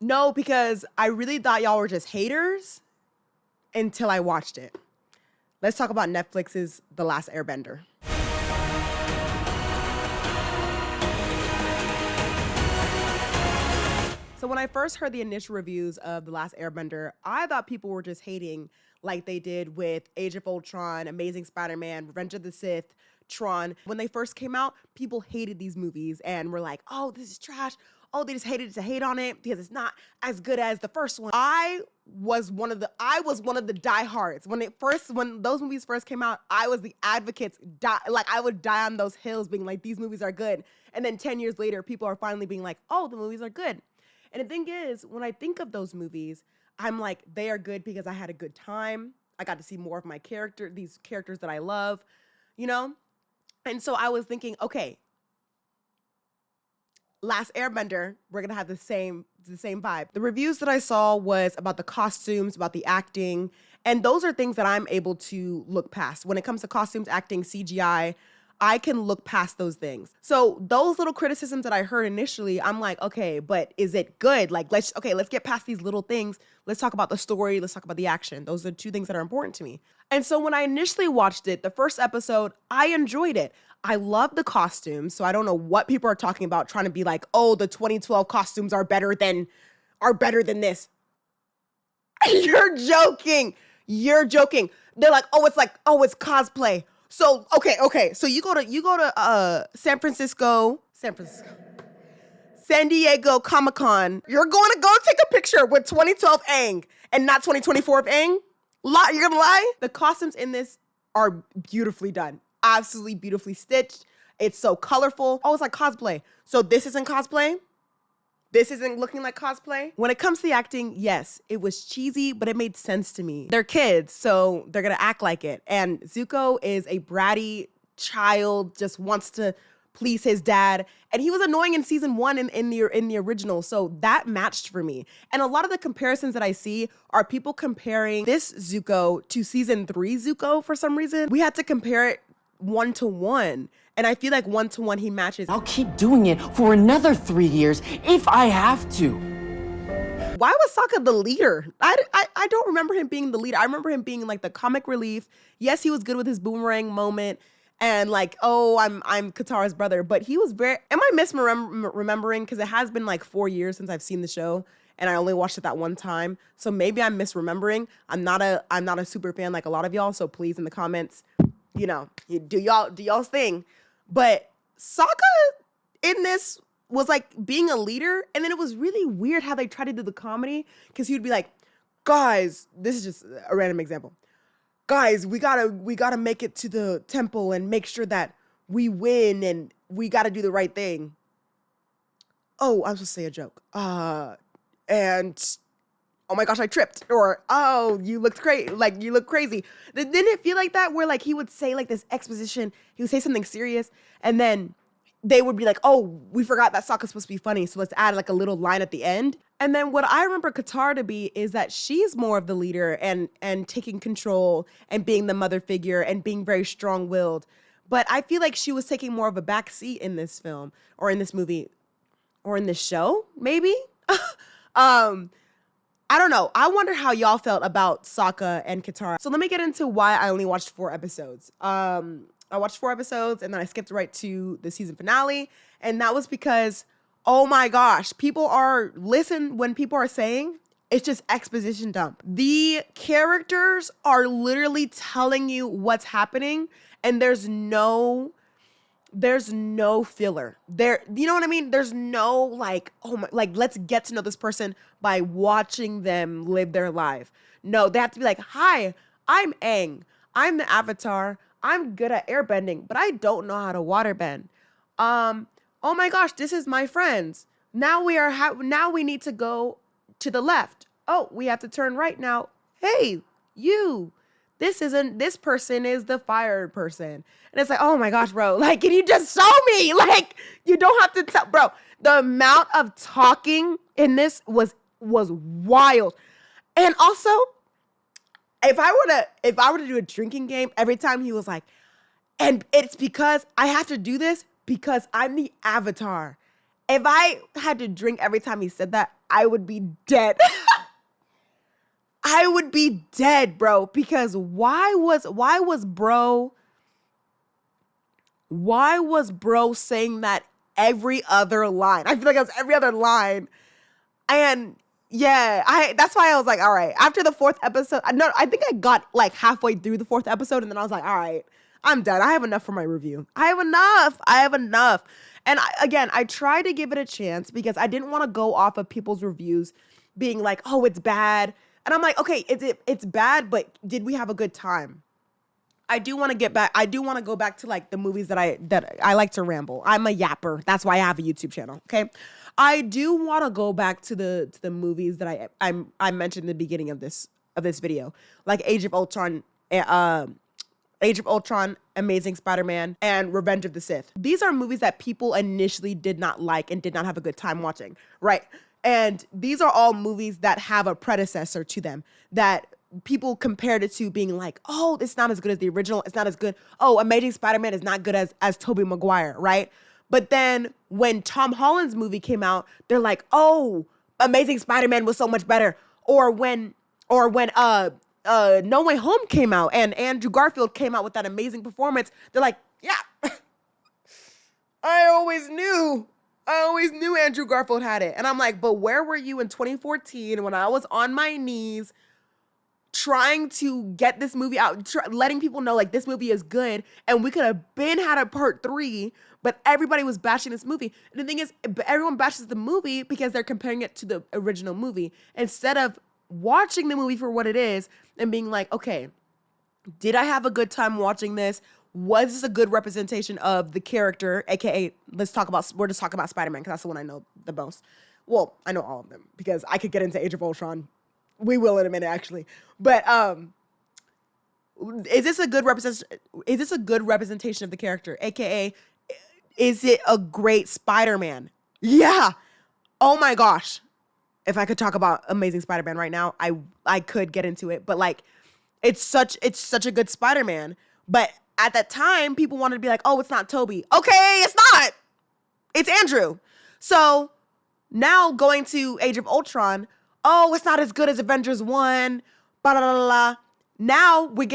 No, because I really thought y'all were just haters until I watched it. Let's talk about Netflix's The Last Airbender. So when I first heard the initial reviews of The Last Airbender, I thought people were just hating like they did with Age of Ultron, Amazing Spider-Man, Revenge of the Sith, Tron. When they first came out, people hated these movies and were like, oh, this is trash. Oh, they just hated to hate on it because it's not as good as the first one. I was one of the diehards. When those movies first came out, I was the advocates. I would die on those hills being like, these movies are good. And then 10 years later, people are finally being like, oh, the movies are good. And the thing is, when I think of those movies, I'm like, they are good because I had a good time. I got to see more of these characters that I love, you know? And so I was thinking, okay, Last Airbender, we're gonna have the same vibe. The reviews that I saw was about the costumes, about the acting, and those are things that I'm able to look past. When it comes to costumes, acting, CGI, I can look past those things. So those little criticisms that I heard initially, I'm like, okay, but is it good? Like, let's get past these little things. Let's talk about the story. Let's talk about the action. Those are two things that are important to me. And so when I initially watched it, the first episode, I enjoyed it. I love the costumes. So I don't know what people are talking about, trying to be like, oh, the 2012 costumes are better than this. You're joking. They're like, it's cosplay. So, okay. So you go to San Diego Comic-Con. You're going to go take a picture with 2012 Aang and not 2024 of Aang? You're gonna lie? The costumes in this are beautifully done. Absolutely beautifully stitched. It's so colorful. Oh, it's like cosplay. So this isn't cosplay? This isn't looking like cosplay? When it comes to the acting, yes, it was cheesy, but it made sense to me. They're kids, so they're gonna act like it. And Zuko is a bratty child, just wants to please his dad. And he was annoying in season 1 in the original, so that matched for me. And a lot of the comparisons that I see are people comparing this Zuko to season 3 Zuko for some reason. We had to compare it 1-to-1. And I feel like 1-to-1 he matches. I'll keep doing it for another 3 years if I have to. Why was Sokka the leader? I don't remember him being the leader. I remember him being like the comic relief. Yes, he was good with his boomerang moment. And like, oh, I'm Katara's brother. But he was very, am I misremembering? Because it has been like 4 years since I've seen the show. And I only watched it that one time. So maybe I'm misremembering. I'm not a super fan like a lot of y'all. So please in the comments, do y'all's thing. But Sokka in this was like being a leader, and then it was really weird how they tried to do the comedy, because he would be like, guys, this is just a random example. Guys, we gotta make it to the temple and make sure that we win, and we gotta do the right thing. Oh, I was supposed to say a joke. And oh my gosh, I tripped. Or, oh, you look crazy. Didn't it feel like that, where like he would say like this exposition, he would say something serious, and then they would be like, oh, we forgot that Sokka's supposed to be funny, so let's add like a little line at the end. And then what I remember Katara to be is that she's more of the leader and taking control and being the mother figure and being very strong-willed. But I feel like she was taking more of a back seat in this film, or in this movie, or in this show, maybe? I don't know. I wonder how y'all felt about Sokka and Katara. So let me get into why I only watched 4 episodes. I watched 4 episodes and then I skipped right to the season finale. And that was because, oh my gosh, when people are saying, it's just exposition dump. The characters are literally telling you what's happening, and there's no filler there. You know what I mean? There's no like, oh my, like, let's get to know this person by watching them live their life. No, they have to be like, hi, I'm Aang. I'm the Avatar. I'm good at airbending, but I don't know how to waterbend. Oh my gosh, this is my friends. Now we need to go to the left. Oh, we have to turn right now. Hey, you. This person is the fired person. And it's like, oh my gosh, bro, like, can you just show me? Like, you don't have to tell, bro. The amount of talking in this was wild. And also, if I were to do a drinking game, every time he was like, and it's because I have to do this because I'm the Avatar. If I had to drink every time he said that, I would be dead. I would be dead, bro. Because why was bro saying that every other line? I feel like it was every other line. And yeah, that's why I was like, all right. After the 4th episode, I think I got like halfway through the 4th episode, and then I was like, all right, I'm done. I have enough for my review. I have enough. And I tried to give it a chance because I didn't want to go off of people's reviews being like, oh, it's bad. And I'm like, okay, it's bad, but did we have a good time? I do want to get back. I do want to go back to like the movies that I like to ramble. I'm a yapper. That's why I have a YouTube channel. Okay. I do want to go back to the movies that I mentioned in the beginning of this video, like Age of Ultron, Amazing Spider-Man, and Revenge of the Sith. These are movies that people initially did not like and did not have a good time watching, right? And these are all movies that have a predecessor to them that people compared it to, being like, oh, it's not as good as the original. It's not as good. Oh, Amazing Spider-Man is not good as Tobey Maguire, right? But then when Tom Holland's movie came out, they're like, oh, Amazing Spider-Man was so much better. Or when No Way Home came out and Andrew Garfield came out with that amazing performance, they're like, yeah, I always knew Andrew Garfield had it. And I'm like, but where were you in 2014 when I was on my knees trying to get this movie out, letting people know like this movie is good, and we could have had a part 3, but everybody was bashing this movie. And the thing is, everyone bashes the movie because they're comparing it to the original movie instead of watching the movie for what it is and being like, okay, did I have a good time watching this? Was this a good representation of the character? AKA, we're just talking about Spider-Man because that's the one I know the most. Well, I know all of them because I could get into Age of Ultron. We will in a minute, actually. But is this a good representation of the character? AKA, is it a great Spider-Man? Yeah. Oh my gosh. If I could talk about Amazing Spider-Man right now, I could get into it. But like, it's such a good Spider-Man. But at that time, people wanted to be like, oh, it's not Tobey. Okay, it's not. It's Andrew. So now going to Age of Ultron, oh, it's not as good as Avengers 1, blah, blah, blah, blah. Now we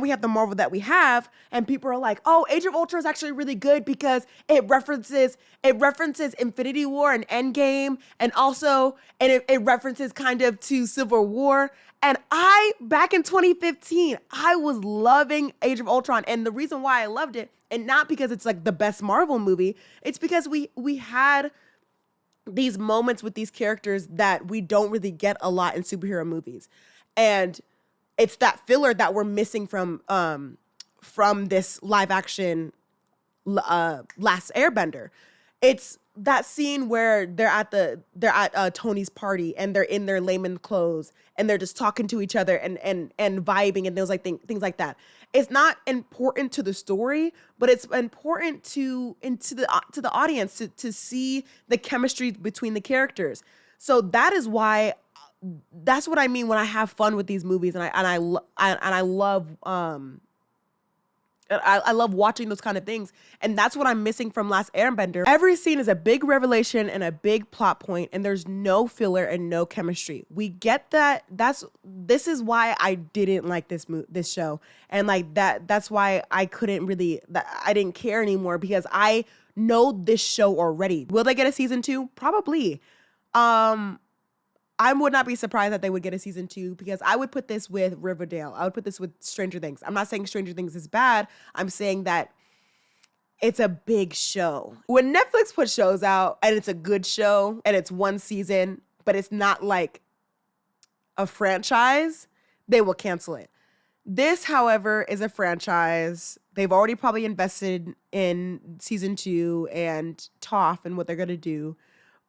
have the Marvel that we have, and people are like, oh, Age of Ultron is actually really good because it references Infinity War and Endgame, and it references kind of to Civil War. And back in 2015, I was loving Age of Ultron, and the reason why I loved it, and not because it's like the best Marvel movie, it's because we had these moments with these characters that we don't really get a lot in superhero movies. And it's that filler that we're missing from this live action Last Airbender. It's that scene where they're at Tony's party and they're in their layman clothes and they're just talking to each other and vibing and those like things like that. It's not important to the story, but it's important to the audience to see the chemistry between the characters. So that's what I mean when I have fun with these movies, and I love watching those kind of things. And that's what I'm missing from Last Airbender. Every scene is a big revelation and a big plot point, and there's no filler and no chemistry. We get that. This is why I didn't like this show. And like that's why I didn't care anymore, because I know this show already. Will they get a season 2? Probably. I would not be surprised that they would get a season 2, because I would put this with Riverdale. I would put this with Stranger Things. I'm not saying Stranger Things is bad. I'm saying that it's a big show. When Netflix puts shows out and it's a good show and it's one season, but it's not like a franchise, they will cancel it. This, however, is a franchise. They've already probably invested in season 2 and Toph and what they're going to do.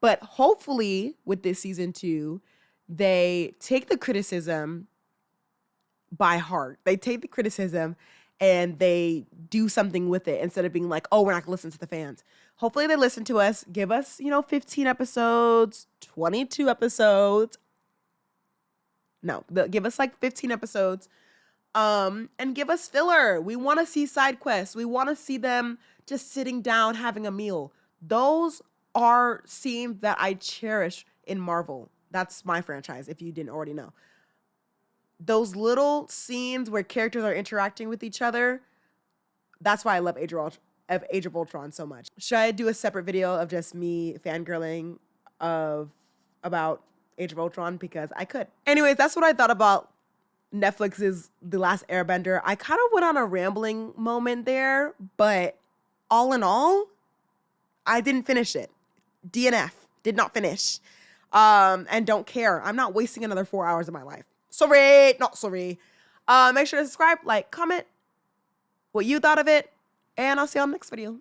But hopefully with this season 2, they take the criticism by heart. They take the criticism and they do something with it instead of being like, oh, we're not gonna listen to the fans. Hopefully they listen to us, give us, 15 episodes, 22 episodes. No, give us like 15 episodes and give us filler. We want to see side quests. We want to see them just sitting down having a meal. Those are scenes that I cherish in Marvel. That's my franchise, if you didn't already know. Those little scenes where characters are interacting with each other, that's why I love Age of Ultron so much. Should I do a separate video of just me fangirling about Age of Ultron? Because I could. Anyways, that's what I thought about Netflix's The Last Airbender. I kind of went on a rambling moment there, but all in all, I didn't finish it. DNF, did not finish. And don't care. I'm not wasting another 4 hours of my life. Sorry, not sorry. Make sure to subscribe, like, comment what you thought of it, and I'll see you on the next video.